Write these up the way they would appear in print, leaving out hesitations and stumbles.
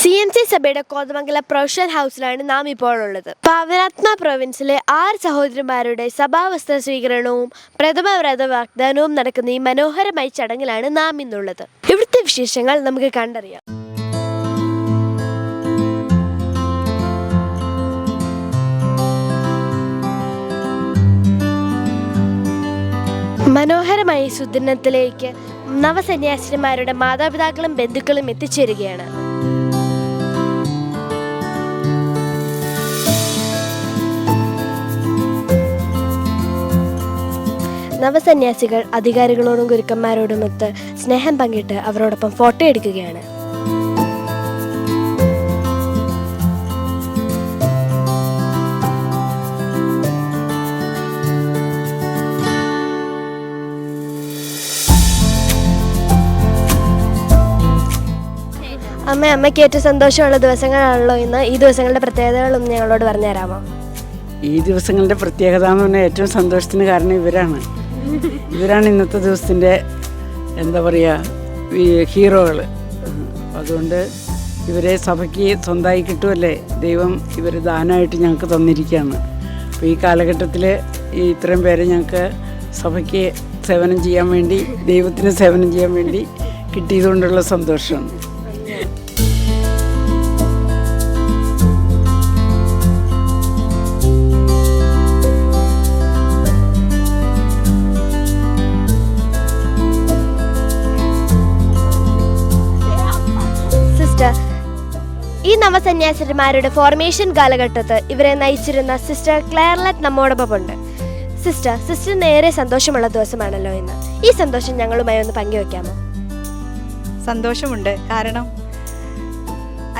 CMC സഭയുടെ Kothamangalam professional ഹൗസിലാണ് നാം ഇപ്പോൾ ഉള്ളത്. പാവനാത്മ പ്രൊവിൻസിലെ 6 സഹോദരന്മാരുടെ സഭാവസ്ത്ര സ്വീകരണവും പ്രഥമ വ്രത വാഗ്ദാനവും നടക്കുന്ന ഈ മനോഹരമായ ചടങ്ങിലാണ് നാം ഇന്നുള്ളത്. ഇവിടുത്തെ വിശേഷങ്ങൾ നമുക്ക് കണ്ടറിയാം. മനോഹരമായ സുദിനത്തിലേക്ക് നവസന്യാസിനിമാരുടെ മാതാപിതാക്കളും ബന്ധുക്കളും എത്തിച്ചേരുകയാണ്. നവസന്യാസികൾ അധികാരികളോടും ഗുരുക്കന്മാരോടുമൊത്ത് സ്നേഹം പങ്കിട്ട് അവരോടൊപ്പം ഫോട്ടോ എടുക്കുകയാണ്. അമ്മയ്ക്ക് ഏറ്റവും സന്തോഷമുള്ള ദിവസങ്ങളാണല്ലോ ഇന്ന്. ഈ ദിവസങ്ങളുടെ പ്രത്യേകതകളൊന്നും ഞങ്ങളോട് പറഞ്ഞു തരാമോ? ഈ ദിവസങ്ങളുടെ പ്രത്യേകത എന്ന് പറഞ്ഞാൽ ഏറ്റവും സന്തോഷത്തിന് കാരണം ഇവരാണ് ഇന്നത്തെ ദിവസത്തിൻ്റെ എന്താ പറയുക ഹീറോകൾ. അതുകൊണ്ട് ഇവരെ സഭയ്ക്ക് സ്വന്തമായി കിട്ടുമല്ലേ, ദൈവം ഇവർ ദാനമായിട്ട് ഞങ്ങൾക്ക് തന്നിരിക്കുകയാണ്. അപ്പോൾ ഈ കാലഘട്ടത്തിൽ ഈ ഇത്രയും പേരെ ഞങ്ങൾക്ക് സഭയ്ക്ക് സേവനം ചെയ്യാൻ വേണ്ടി, ദൈവത്തിന് സേവനം ചെയ്യാൻ വേണ്ടി കിട്ടിയതുകൊണ്ടുള്ള സന്തോഷമാണ്. ഈ നവസന്യാസിമാരുടെ ഫോർമേഷൻ കാലഘട്ടത്തിൽ ഇവരെ നയിച്ചിരുന്ന സിസ്റ്റർ ക്ലെയർലെറ്റ് നമ്മോടൊപ്പമുണ്ട്. സിസ്റ്റർ നേരെ സന്തോഷമുള്ള ദിവസമാണല്ലോ ഇന്ന്. ഈ സന്തോഷം ഞങ്ങളുമായി ഒന്ന് പങ്കുവെക്കാമോ? സന്തോഷമുണ്ട്. കാരണം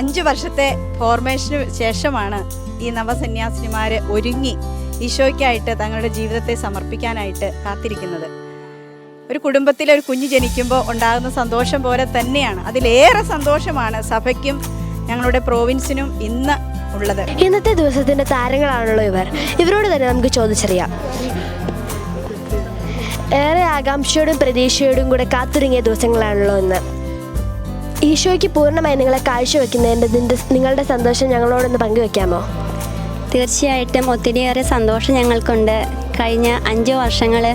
5 വർഷത്തെ ഫോർമേഷന് ശേഷമാണ് ഈ നവസന്യാസിനിമാർ ഒരുങ്ങി ഈശോയ്ക്കായിട്ട് തങ്ങളുടെ ജീവിതത്തെ സമർപ്പിക്കാനായിട്ട് കാത്തിരിക്കുന്നത്. ഒരു കുടുംബത്തിലെ ഒരു കുഞ്ഞ് ജനിക്കുമ്പോൾ ഉണ്ടാകുന്ന സന്തോഷം പോലെ തന്നെയാണ്, അതിലേറെ സന്തോഷമാണ് സഭയ്ക്കും ഞങ്ങളുടെ പ്രോവിൻസിനും ഇന്ന് ഉള്ളത്. ഇന്നത്തെ ദിവസത്തിൻ്റെ താരങ്ങളാണല്ലോ ഇവരോട് തന്നെ നമുക്ക് ചോദിച്ചറിയാം. ഏറെ ആകാംക്ഷയോടും പ്രതീക്ഷയോടും കൂടെ കാത്തിറങ്ങിയ ദിവസങ്ങളാണല്ലോ ഇന്ന്. ഈശോയ്ക്ക് പൂർണ്ണമായി നിങ്ങളെ കാഴ്ചവെക്കുന്നതിൻ്റെ നിങ്ങളുടെ സന്തോഷം ഞങ്ങളോടൊന്ന് പങ്കുവെക്കാമോ? തീർച്ചയായിട്ടും ഒത്തിരിയേറെ സന്തോഷം ഞങ്ങൾക്കുണ്ട്. കഴിഞ്ഞ 5 വർഷങ്ങൾ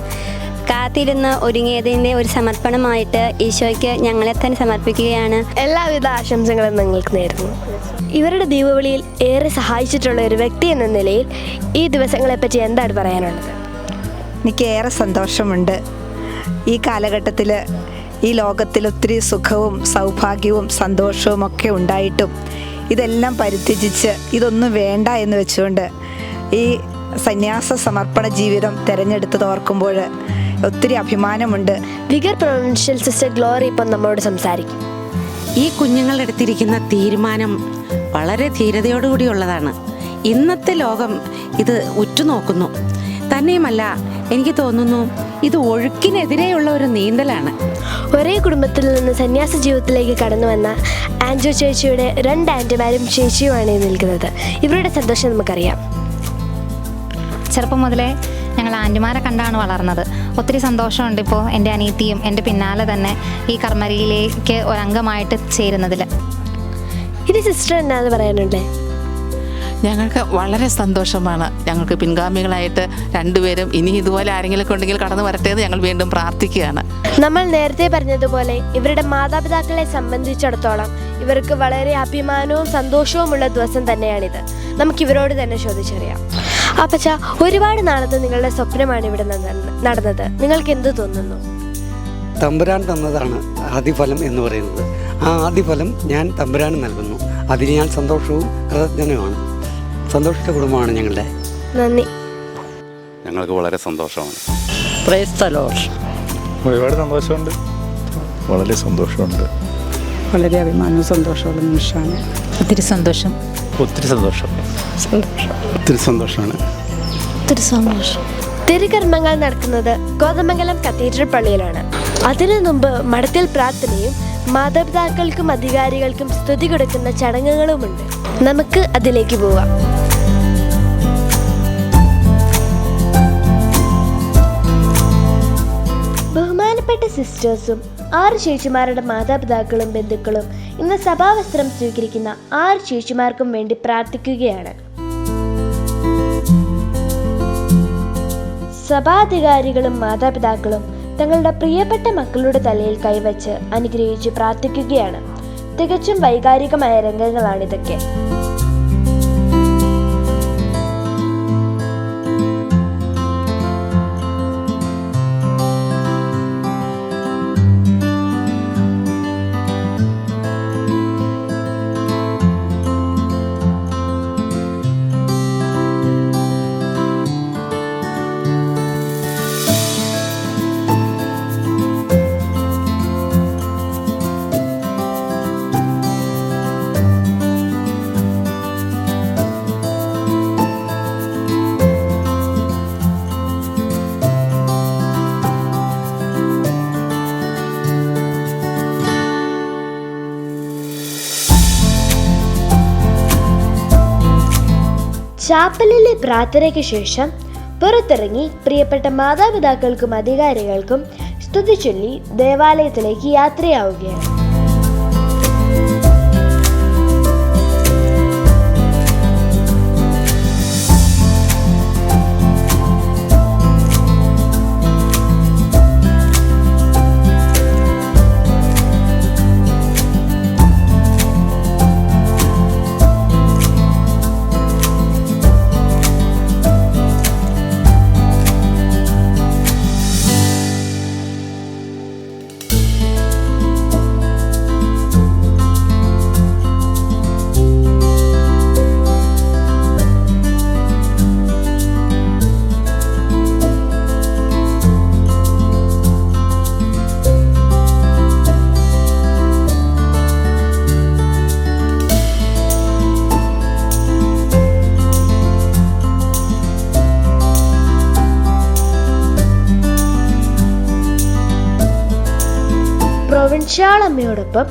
കാത്തിരുന്ന് ഒരുങ്ങിയതിൻ്റെ ഒരു സമർപ്പണമായിട്ട് ഈശോയ്ക്ക് ഞങ്ങളെ തന്നെ സമർപ്പിക്കുകയാണ്. എല്ലാവിധ ആശംസകളും നിങ്ങൾക്ക് നേരുന്നു. ഇവരുടെ ദീപാവലിയിൽ ഏറെ സഹായിച്ചിട്ടുള്ള ഒരു വ്യക്തി എന്ന നിലയിൽ ഈ ദിവസങ്ങളെപ്പറ്റി എന്താണ് പറയാനുള്ളത്? എനിക്ക് ഏറെ സന്തോഷമുണ്ട്. ഈ കാലഘട്ടത്തിൽ ഈ ലോകത്തിൽ ഒത്തിരി സുഖവും സൗഭാഗ്യവും സന്തോഷവും ഒക്കെ ഉണ്ടായിട്ടും ഇതെല്ലാം പരിത്യജിച്ച് ഇതൊന്നും വേണ്ട എന്ന് വെച്ചുകൊണ്ട് ഈ സന്യാസ സമർപ്പണ ജീവിതം തിരഞ്ഞെടുത്തത് ഓർക്കുമ്പോൾ ഒത്തിരി അഭിമാനമുണ്ട്. വിഗർ പ്രൊവിൻഷ്യൽ സിസ്റ്റർ ഗ്ലോറി ഇപ്പം നമ്മോട് സംസാരിക്കും. ഈ കുഞ്ഞുങ്ങൾ എടുത്തിരിക്കുന്ന തീരുമാനം വളരെ ധീരതയോടുകൂടിയുള്ളതാണ്. ഇന്നത്തെ ലോകം ഇത് ഉറ്റുനോക്കുന്നു. തന്നെയുമല്ല, എനിക്ക് തോന്നുന്നു ഇത് ഒഴുക്കിനെതിരെയുള്ള ഒരു നീന്തലാണ്. ഒരേ കുടുംബത്തിൽ നിന്ന് സന്യാസ ജീവിതത്തിലേക്ക് കടന്നു വന്ന ആൻജോ ചേച്ചിയുടെ 2 ആൻറ്റിമാരും ചേച്ചിയുമാണ് ഈ നിൽക്കുന്നത്. ഇവരുടെ സന്തോഷം നമുക്കറിയാം. ചെറുപ്പം മുതലേ ഞങ്ങൾ ആൻറ്റിമാരെ കണ്ടാണ് വളർന്നത്. ഒത്തിരി സന്തോഷമുണ്ട് ഇപ്പോൾ എൻ്റെ അനിയത്തിയും എൻ്റെ പിന്നാലെ തന്നെ ഈ കർമ്മരിയിലേക്ക് ഒരംഗമായിട്ട് ചേരുന്നതിൽ. ഇത് സിസ്റ്റർ എന്നാന്ന് പറയാനുണ്ടേ? ഞങ്ങൾക്ക് വളരെ സന്തോഷമാണ്. ഞങ്ങൾക്ക് പിൻഗാമികളായിട്ട് 2 പേരും ഇനി ഇതുപോലെ ആരെങ്കിലും ഉണ്ടെങ്കിൽ കടന്നു വരട്ടെ എന്ന് ഞങ്ങൾ വീണ്ടും പ്രാർത്ഥിക്കുകയാണ്. നമ്മൾ നേരത്തെ പറഞ്ഞതുപോലെ ഇവരുടെ മാതാപിതാക്കളെ സംബന്ധിച്ചിടത്തോളം ഇവർക്ക് വളരെ അഭിമാനവും സന്തോഷവുമുള്ള ദിവസം തന്നെയാണിത്. നമുക്കിവരോട് തന്നെ ചോദിച്ചറിയാം. അപ്പച്ച, ഒരുപാട് നാളത്തെ നിങ്ങളുടെ സ്വപ്നമാണ് ഇവിടെ നടന്നത്. നിങ്ങൾക്ക് എന്ത് തോന്നുന്നു? തമ്പുരാൻ തന്നതാണ് ആദിഫലം എന്ന് പറയുന്നത്. ആ ആദിഫലം ഞാൻ തമ്പുരാന് നൽകുന്നു. അതിന് ഞാൻ സന്തോഷവും കൃതജ്ഞനുമാണ്. സന്തോഷത്തെ കുടുംബമാണ് ഞങ്ങളുടെ. നന്ദി. ഞങ്ങൾക്ക് വളരെ സന്തോഷമാണ്. Praise the Lord. ഒരുപാട് സന്തോഷമുണ്ട്, വളരെ സന്തോഷമുണ്ട്. വളരെ അഭിമാനവും സന്തോഷമുള്ള നിമിഷമാണ്. ഒത്തിരി സന്തോഷം. ഒത്തിരി സന്തോഷം. ഒത്തിരി സന്തോഷമാണ്. ഒത്തിരി സന്തോഷം. തിരുകർമ്മങ്ങൾ നടക്കുന്നത് കോതമംഗലം കത്തീഡ്രൽ പള്ളിയിലാണ്. അതിനു മുമ്പ് മഠത്തിൽ പ്രാർത്ഥനയും മാതാപിതാക്കൾക്കും അധികാരികൾക്കും സ്തുതി കൊടുക്കുന്ന ചടങ്ങുകളുമുണ്ട്. നമുക്ക് അതിലേക്ക് പോവാം. ബഹുമാനപ്പെട്ട ബഹുമാനപ്പെട്ട സിസ്റ്റേഴ്സും 6 ചേച്ചിമാരുടെ മാതാപിതാക്കളും ബന്ധുക്കളും ഇന്ന് സഭാവസ്ത്രം സ്വീകരിക്കുന്ന 6 ചേച്ചിമാർക്കും വേണ്ടി പ്രാർത്ഥിക്കുകയാണ്. സഭാധികാരികളും മാതാപിതാക്കളും തങ്ങളുടെ പ്രിയപ്പെട്ട മക്കളുടെ തലയിൽ കൈവച്ച് അനുഗ്രഹിച്ച് പ്രാർത്ഥിക്കുകയാണ്. തികച്ചും വൈകാരികമായ രംഗങ്ങളാണിതൊക്കെ. ചാപ്പലിലെ പ്രാർത്ഥനയ്ക്ക് ശേഷം പുറത്തിറങ്ങി പ്രിയപ്പെട്ട മാതാപിതാക്കൾക്കും അധികാരികൾക്കും സ്തുതി ചൊല്ലി ദേവാലയത്തിലേക്ക് യാത്രയാവുകയാണ്. പ്രൊവിൻഷ്യാളമ്മയോടൊപ്പം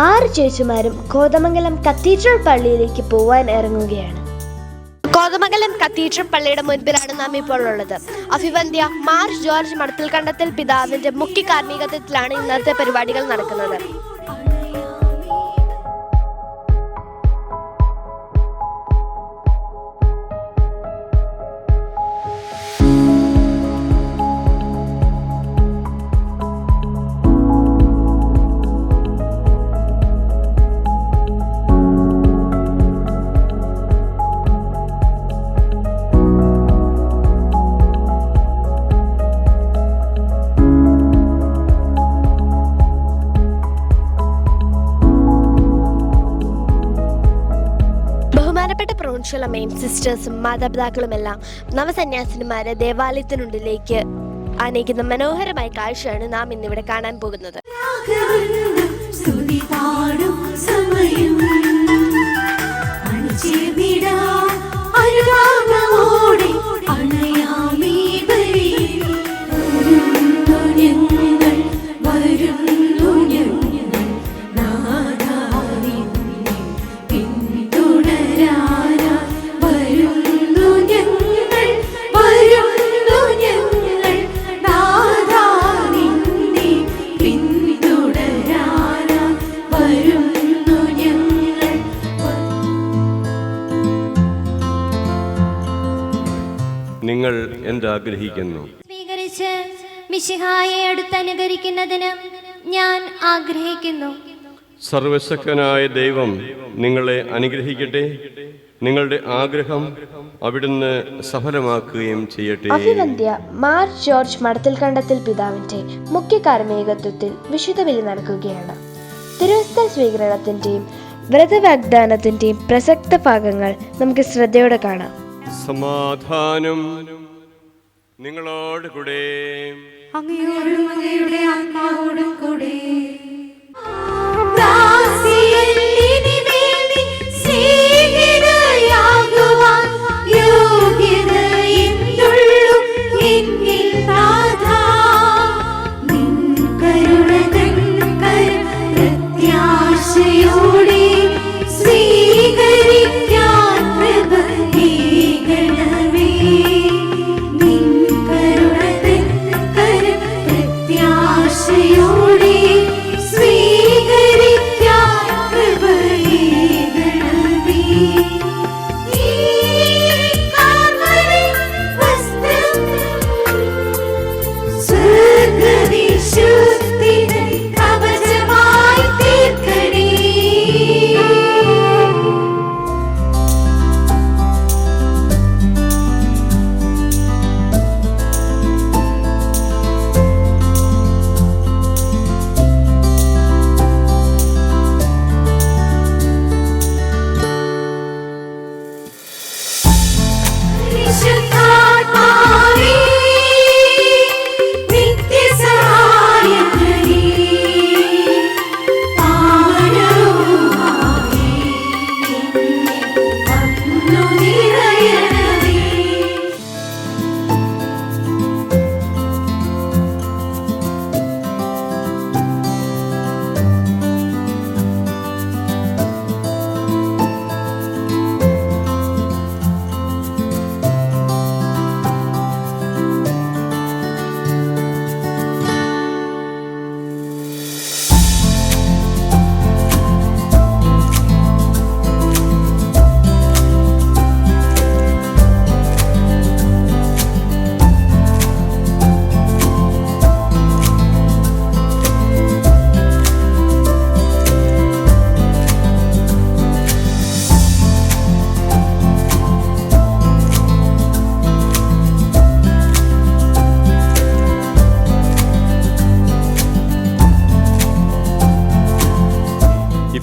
6 ചേച്ചിമാരും കോതമംഗലം കത്തീഡ്രൽ പള്ളിയിലേക്ക് പോവാൻ ഇറങ്ങുകയാണ്. കോതമംഗലം കത്തീഡ്രൽ പള്ളിയുടെ മുൻപിലാണ് നാം ഇപ്പോൾ ഉള്ളത്. അഭിവന്ദ്യ മാർ ജോർജ് മടത്തിൽക്കണ്ടത്തിൽ പിതാവിന്റെ മുഖ്യ കാർമ്മികത്വത്തിലാണ് ഇന്നത്തെ പരിപാടികൾ നടക്കുന്നത്. പ്രൊവിൻഷ്യലമ്മയും സിസ്റ്റേഴ്സും മാതാപിതാക്കളുമെല്ലാം നവസന്യാസിനിമാരെ ദേവാലയത്തിനുള്ളിലേക്ക് ആനയിക്കുന്ന മനോഹരമായ കാഴ്ചയാണ് നാം ഇന്നിവിടെ കാണാൻ പോകുന്നത്. നിങ്ങൾ എന്താഗ്രഹിക്കുന്നു? സ്വീകരിച്ച് മിശിഹായെ അടുത്തനുകരിക്കുന്നതിന് ഞാൻ ആഗ്രഹിക്കുന്നു. സർവശക്തനായ ദൈവം നിങ്ങളെ അനുഗ്രഹിക്കട്ടെ. നിങ്ങളുടെ ആഗ്രഹം അവിടുന്ന് സഫലമാക്കുകയും ചെയ്യട്ടെ. അഭിവന്ദ്യ മാർ ജോർജ് മടത്തിൽക്കണ്ടത്തിൽ പിതാവിന്റെ മുഖ്യ കാർമ്മികത്വത്തിൽ വിശുദ്ധ ബലി നടക്കുകയാണ്. തിരുവസ്ത്ര സ്വീകരണത്തിന്റെയും വ്രതവാഗ്ദാനത്തിന്റെയും പ്രസക്ത ഭാഗങ്ങൾ നമുക്ക് ശ്രദ്ധയോടെ കാണാം. സമാധാനം നിങ്ങളോട് കൂടെ. അങ്ങയോടും അങ്ങയുടെ ആത്മാവോടും കൂടെ.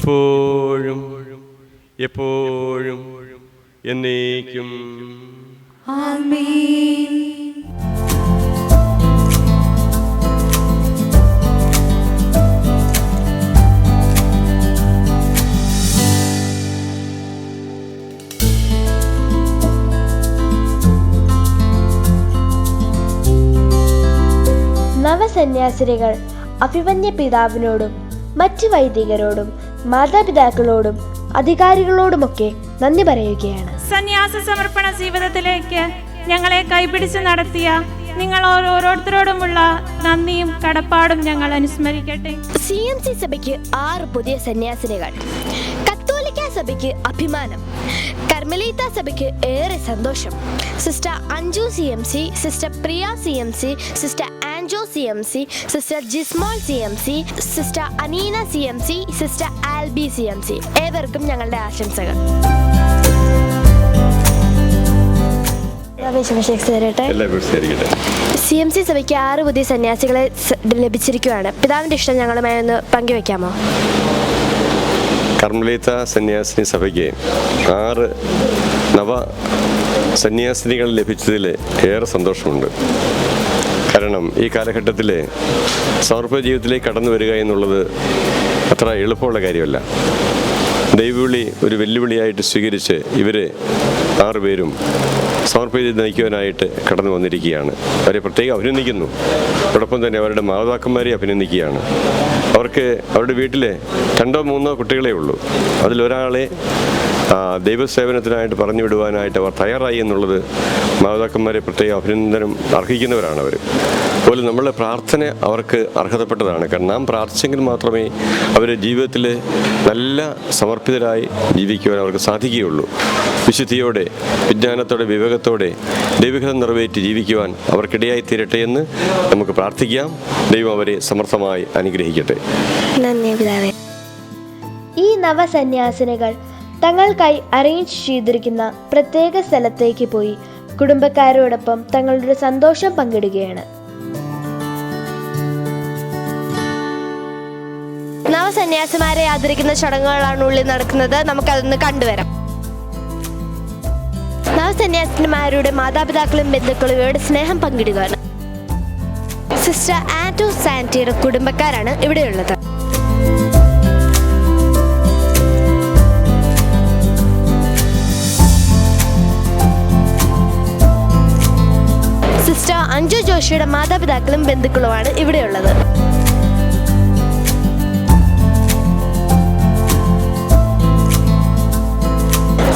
ഇപ്പോഴും എപ്പോഴും എന്നേക്കും. ആമേൻ. നവസന്യാസിനികൾ അഭിമന്യ പിതാവിനോടും മറ്റ് വൈദികരോടും മാതാപിതാക്കളോടും അധികാരികളോടുമൊക്കെ നന്ദി പറയുകയാണ്. സന്യാസ സമർപ്പണ ജീവിതത്തിലേക്ക് ഞങ്ങളെ കൈപിടിച്ച് നടത്തിയ നിങ്ങൾ ഓരോരുത്തരോടുമുള്ള നന്ദിയും കടപ്പാടും ഞങ്ങൾ അനുസ്മരിക്കട്ടെ. CMC സഭയ്ക്ക് 6 പുതിയ സന്യാസിനികൾ, കത്തോലിക്ക സഭയ്ക്ക് അഭിമാനം, കർമ്മലീത്ത സഭയ്ക്ക് ഏറെ സന്തോഷം. Sister Anju CMC, sister Priya CMC, sister Anjo CMC, sister Jismol CMC, sister Aneena CMC, sister Albi CMC. ഏവർക്കും ഞങ്ങളുടെ ആശംസകൾ. CMC സഭയ്ക്ക് 6 പുതിയ സന്യാസികളെ ലഭിച്ചിരിക്കുകയാണ്. പിതാവിന്റെ ഇഷ്ടം ഞങ്ങളുമായി ഒന്ന് പങ്കുവെക്കാമോ? കർമ്മലീത്ത സന്യാസിനി സഭയ്ക്ക് 6 നവ സന്യാസിനികൾ ലഭിച്ചതിൽ ഏറെ സന്തോഷമുണ്ട്. കാരണം ഈ കാലഘട്ടത്തിൽ സമർപ്പണ ജീവിതത്തിലേക്ക് കടന്നു വരിക എന്നുള്ളത് അത്ര എളുപ്പമുള്ള കാര്യമല്ല. ദൈവവിളി ഒരു വെല്ലുവിളിയായിട്ട് സ്വീകരിച്ച് ഇവർ 6 പേരും സമർപ്പണ നയിക്കുവാനായിട്ട് കടന്നു വന്നിരിക്കുകയാണ്. അവരെ പ്രത്യേകം അഭിനന്ദിക്കുന്നു. അതോടൊപ്പം തന്നെ അവരുടെ മാതാപിതാക്കന്മാരെ അഭിനന്ദിക്കുകയാണ്. അവർക്ക് അവരുടെ വീട്ടിൽ 2 or 3 കുട്ടികളെ ഉള്ളൂ. അതിലൊരാളെ ദൈവസേവനത്തിനായിട്ട് പറഞ്ഞു വിടുവാനായിട്ട് അവർ തയ്യാറായി എന്നുള്ളത് മാതാപിതാക്കന്മാരെ പ്രത്യേക അഭിനന്ദനം അർഹിക്കുന്നവരാണ് അവർ. അതുപോലെ നമ്മളുടെ പ്രാർത്ഥന അവർക്ക് അർഹതപ്പെട്ടതാണ്. കാരണം നാം പ്രാർത്ഥിച്ചെങ്കിൽ മാത്രമേ അവരുടെ ജീവിതത്തിൽ നല്ല സമർപ്പിതരായി ജീവിക്കുവാൻ അവർക്ക് സാധിക്കുകയുള്ളൂ. വിശുദ്ധിയോടെ, വിജ്ഞാനത്തോടെ, വിവേകത്തോടെ ദൈവഹിതം നിറവേറ്റി ജീവിക്കുവാൻ അവർക്കിടയായി തീരട്ടെ എന്ന് നമുക്ക് പ്രാർത്ഥിക്കാം. ദൈവം അവരെ സമർത്ഥമായി അനുഗ്രഹിക്കട്ടെ. ഈ നവസന്യാസിനികൾ തങ്ങൾക്കായി അറേഞ്ച് ചെയ്തിരിക്കുന്ന പ്രത്യേക സ്ഥലത്തേക്ക് പോയി കുടുംബക്കാരോടൊപ്പം തങ്ങളുടെ സന്തോഷം പങ്കിടുകയാണ്. നവസന്യാസിമാരെ ആദരിക്കുന്ന ചടങ്ങുകളാണ് ഉള്ളിൽ നടക്കുന്നത്. നമുക്കതൊന്ന് കണ്ടുവരാം. നവസന്യാസിമാരുടെ മാതാപിതാക്കളും ബന്ധുക്കളും ഇവരുടെ സ്നേഹം പങ്കിടുകയാണ്. സിസ്റ്റർ ആന്റോ സാന്റിയുടെ കുടുംബക്കാരാണ് ഇവിടെയുള്ളത്. സിസ്റ്റർ അഞ്ജു ജോഷിയുടെ മാതാപിതാക്കളും ബന്ധുക്കളുമാണ് ഇവിടെയുള്ളത്.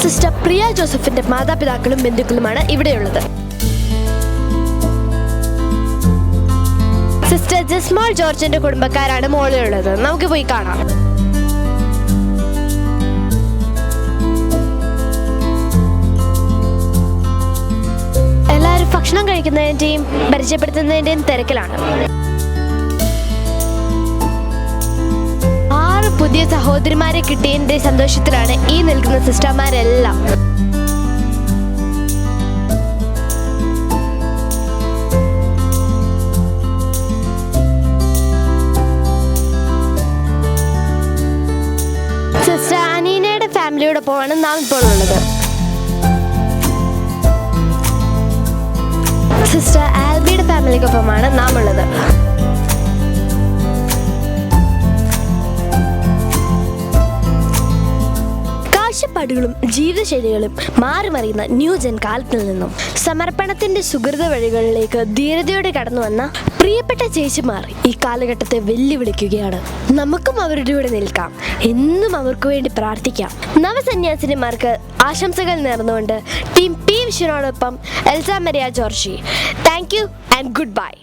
സിസ്റ്റർ പ്രിയ ജോസഫിന്റെ മാതാപിതാക്കളും ബന്ധുക്കളുമാണ് ഇവിടെയുള്ളത്. സിസ്റ്റർ ജിസ്മോൾ ജോർജിന്റെ കുടുംബക്കാരാണ് മോളിലുള്ളത്. നമുക്ക് പോയി കാണാം. എല്ലാവരും ഭക്ഷണം കഴിക്കുന്നതിന്റെയും പരിചയപ്പെടുത്തുന്നതിന്റെയും തിരക്കിലാണ്. 6 പുതിയ സഹോദരിമാരെ കിട്ടിയതിന്റെ സന്തോഷത്തിലാണ് ഈ നിൽക്കുന്ന സിസ്റ്റർമാരെല്ലാം. സിസ്റ്റർ അനീനയുടെ ഫാമിലിയോടൊപ്പമാണ് നാം ഇപ്പോൾ ഉള്ളത്. സിസ്റ്റർ ആൽബിയുടെ ഫാമിലിക്കൊപ്പമാണ് നാം ഉള്ളത്. കാഴ്ചപ്പാടുകളും ജീവിതശൈലികളും മാറിമറിയുന്ന ന്യൂജൻ കാലത്തിൽ നിന്നും സമർപ്പണത്തിന്റെ സുഹൃത വഴികളിലേക്ക് ധീരതയോടെ കടന്നു വന്ന പ്രിയപ്പെട്ട ചേച്ചിമാർ ഈ കാലഘട്ടത്തെ വെല്ലുവിളിക്കുകയാണ്. നമുക്കും അവരുടെ കൂടെ നിൽക്കാം, എന്നും അവർക്ക് വേണ്ടി പ്രാർത്ഥിക്കാം. നവസന്യാസിനിമാർക്ക് ആശംസകൾ നേർന്നുകൊണ്ട് ടീം പി വിഷനോടൊപ്പം Elsa Maria Georgy. Thank you and good by.